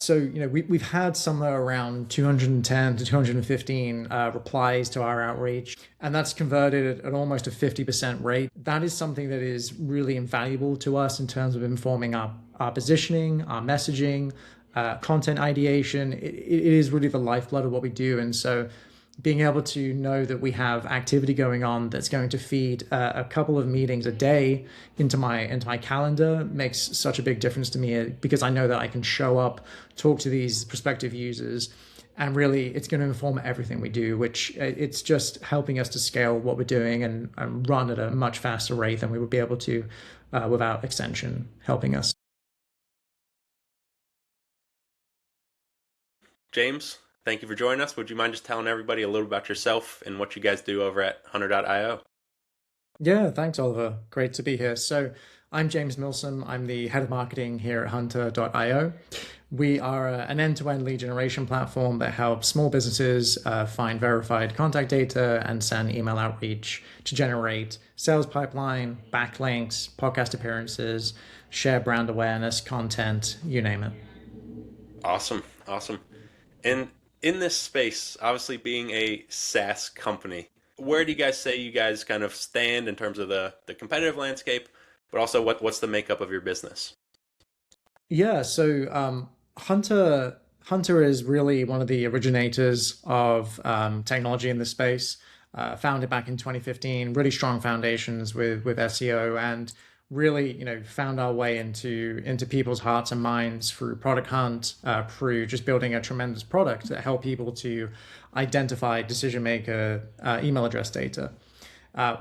So, we've had somewhere around 210 to 215 replies to our outreach, and that's converted at almost a 50% rate. That is something that is really invaluable to us in terms of informing our positioning, our messaging, content ideation. It is really the lifeblood of what we do. And so, being able to know that we have activity going on that's going to feed a couple of meetings a day into my calendar makes such a big difference to me, because I know that I can show up, talk to these prospective users, and really it's going to inform everything we do, which it's just helping us to scale what we're doing and run at a much faster rate than we would be able to without Extension helping us. James, thank you for joining us. Would you mind just telling everybody a little about yourself and what you guys do over at Hunter.io? Yeah, thanks, Oliver. Great to be here. So, I'm James Milsom. I'm the head of marketing here at Hunter.io. We are an end-to-end lead generation platform that helps small businesses find verified contact data and send email outreach to generate sales pipeline, backlinks, podcast appearances, share brand awareness, content, you name it. Awesome, awesome. And in this space, obviously being a SaaS company, where do you guys say you guys kind of stand in terms of the competitive landscape, but also what's the makeup of your business? Yeah, so Hunter is really one of the originators of technology in this space. Founded back in 2015, really strong foundations with SEO, and really found our way into people's hearts and minds through Product Hunt, through just building a tremendous product that help people to identify decision maker email address data.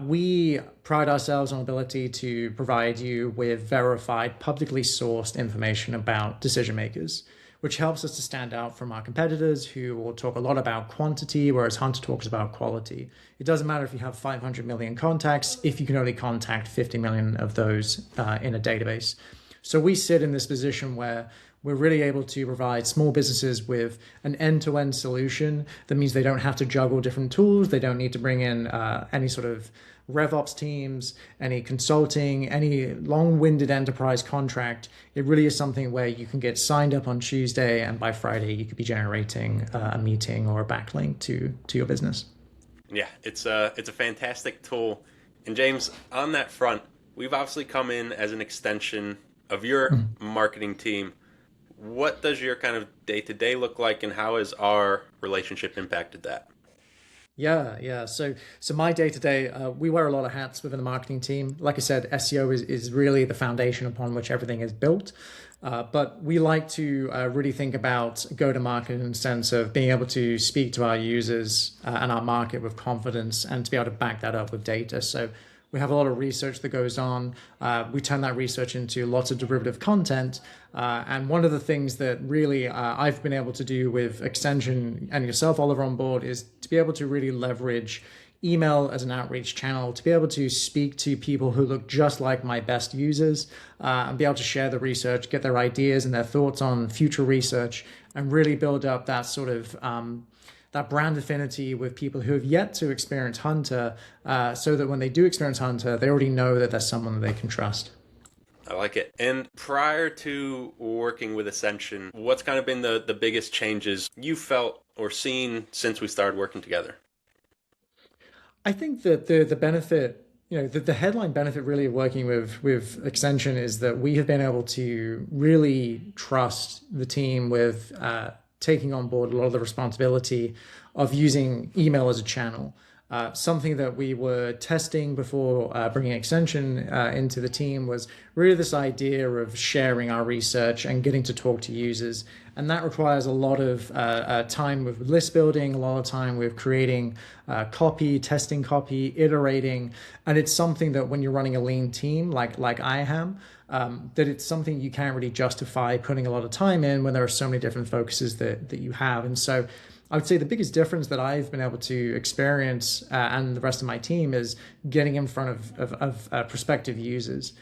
We pride ourselves on ability to provide you with verified, publicly sourced information about decision makers, which helps us to stand out from our competitors who will talk a lot about quantity, whereas Hunter talks about quality. It doesn't matter if you have 500 million contacts if you can only contact 50 million of those in a database. So we sit in this position where we're really able to provide small businesses with an end-to-end solution. That means they don't have to juggle different tools. They don't need to bring in any sort of RevOps teams, any consulting, any long-winded enterprise contract. It really is something where you can get signed up on Tuesday, and by Friday you could be generating a meeting or a backlink to your business. Yeah, it's a fantastic tool. And James, on that front, we've obviously come in as an extension of your marketing team. What does your kind of day-to-day look like, and how has our relationship impacted that? Yeah. So my day to day, we wear a lot of hats within the marketing team. Like I said, SEO is really the foundation upon which everything is built. But we like to really think about go to market in the sense of being able to speak to our users and our market with confidence, and to be able to back that up with data. So we have a lot of research that goes on. We turn that research into lots of derivative content. And one of the things that really I've been able to do with Extension and yourself, Oliver, on board, is to be able to really leverage email as an outreach channel, to be able to speak to people who look just like my best users, and be able to share the research, get their ideas and their thoughts on future research, and really build up that sort of that brand affinity with people who have yet to experience Hunter, so that when they do experience Hunter, they already know that there's someone that they can trust. I like it. And prior to working with Ascension, what's kind of been the biggest changes you felt or seen since we started working together? I think that the benefit, the headline benefit really of working with Extension is that we have been able to really trust the team with taking on board a lot of the responsibility of using email as a channel. Something that we were testing before bringing Extension into the team was really this idea of sharing our research and getting to talk to users. And that requires a lot of time with list building, a lot of time with creating copy, testing copy, iterating. And it's something that when you're running a lean team like I am, that it's something you can't really justify putting a lot of time in when there are so many different focuses that you have. And so I would say the biggest difference that I've been able to experience and the rest of my team is getting in front of prospective users.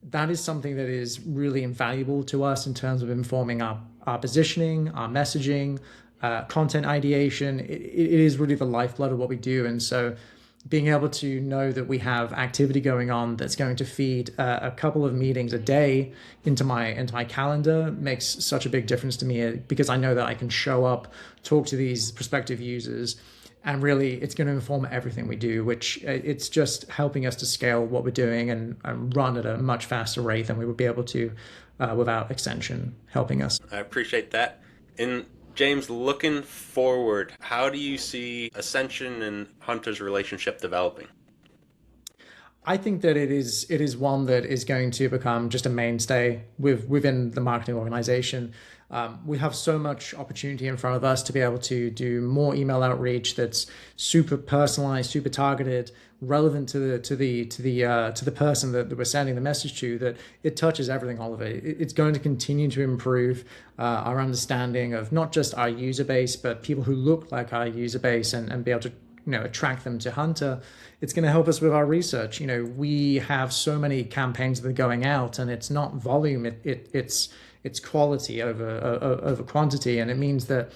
That is something that is really invaluable to us in terms of informing our positioning, our messaging, content ideation. It is really the lifeblood of what we do. And so being able to know that we have activity going on that's going to feed a couple of meetings a day into my calendar makes such a big difference to me, because I know that I can show up, talk to these prospective users, and really it's going to inform everything we do, which it's just helping us to scale what we're doing and run at a much faster rate than we would be able to without Extension helping us. I appreciate that. And James, looking forward, how do you see Ascension and Hunter's relationship developing? I think that it is one that is going to become just a mainstay within the marketing organization. We have so much opportunity in front of us to be able to do more email outreach that's super personalized, super targeted, relevant to the person that we're sending the message to. That it touches everything, all of it. It's going to continue to improve our understanding of not just our user base, but people who look like our user base, and be able to attract them to Hunter. It's going to help us with our research. We have so many campaigns that are going out, and it's not volume, it's quality over quantity, and it means that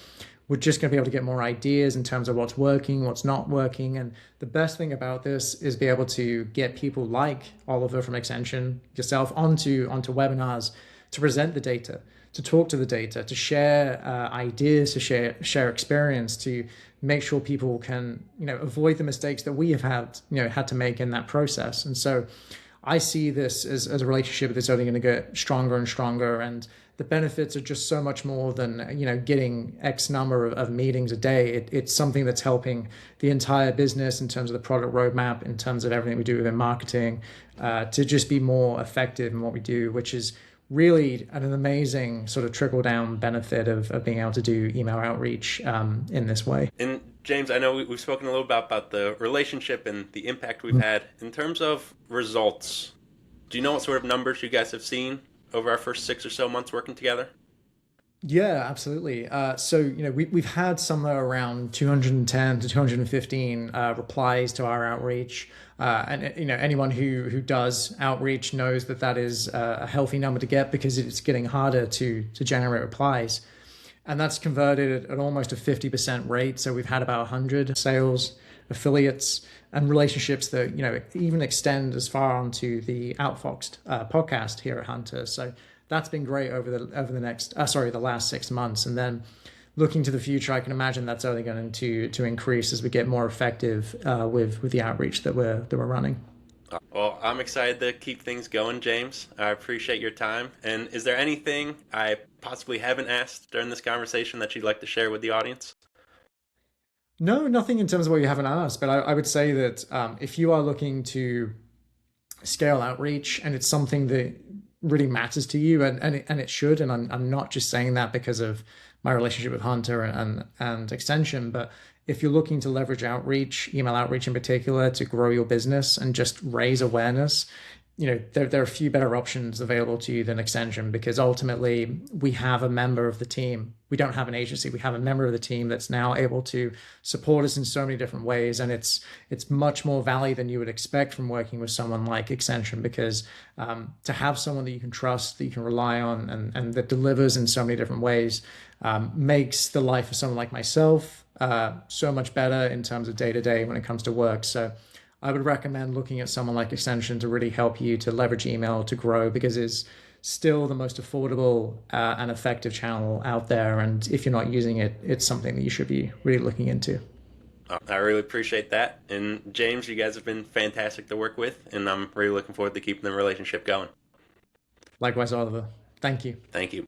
we're just going to be able to get more ideas in terms of what's working, what's not working. And the best thing about this is be able to get people like Oliver from Extension, yourself, onto webinars to present the data, to talk to the data, to share ideas, to share experience, to make sure people can avoid the mistakes that we have had to make in that process. And so I see this as a relationship that's only going to get stronger and stronger, and the benefits are just so much more than getting X number of meetings a day. It's something that's helping the entire business in terms of the product roadmap, in terms of everything we do within marketing, to just be more effective in what we do, which is really an amazing sort of trickle down benefit of being able to do email outreach in this way. And James, I know we've spoken a little about the relationship and the impact we've had. In terms of results, do you know what sort of numbers you guys have seen over our first 6 or so months working together? Yeah, absolutely. So, we've had somewhere around 210 to 215 replies to our outreach. And, anyone who does outreach knows that that is a healthy number to get, because it's getting harder to generate replies. And that's converted at almost a 50% rate. So we've had about 100 sales, affiliates, and relationships that, even extend as far onto the Outfoxed podcast here at Hunter. So that's been great over the last 6 months. And then looking to the future, I can imagine that's only going to increase as we get more effective with the outreach that we're running. Well, I'm excited to keep things going, James. I appreciate your time. And is there anything I possibly haven't asked during this conversation that you'd like to share with the audience? No, nothing in terms of what you haven't asked, but I would say that if you are looking to scale outreach and it's something that really matters to you, and it should, and I'm not just saying that because of my relationship with Hunter and Extension, but if you're looking to leverage outreach, email outreach in particular, to grow your business and just raise awareness, there are a few better options available to you than Extension, because ultimately we have a member of the team. We don't have an agency. We have a member of the team that's now able to support us in so many different ways. And it's much more value than you would expect from working with someone like Extension, because to have someone that you can trust, that you can rely on, and that delivers in so many different ways, makes the life of someone like myself so much better in terms of day to day when it comes to work. So I would recommend looking at someone like Extension to really help you to leverage email to grow, because it's still the most affordable and effective channel out there. And if you're not using it, it's something that you should be really looking into. I really appreciate that. And James, you guys have been fantastic to work with, and I'm really looking forward to keeping the relationship going. Likewise, Oliver. Thank you. Thank you.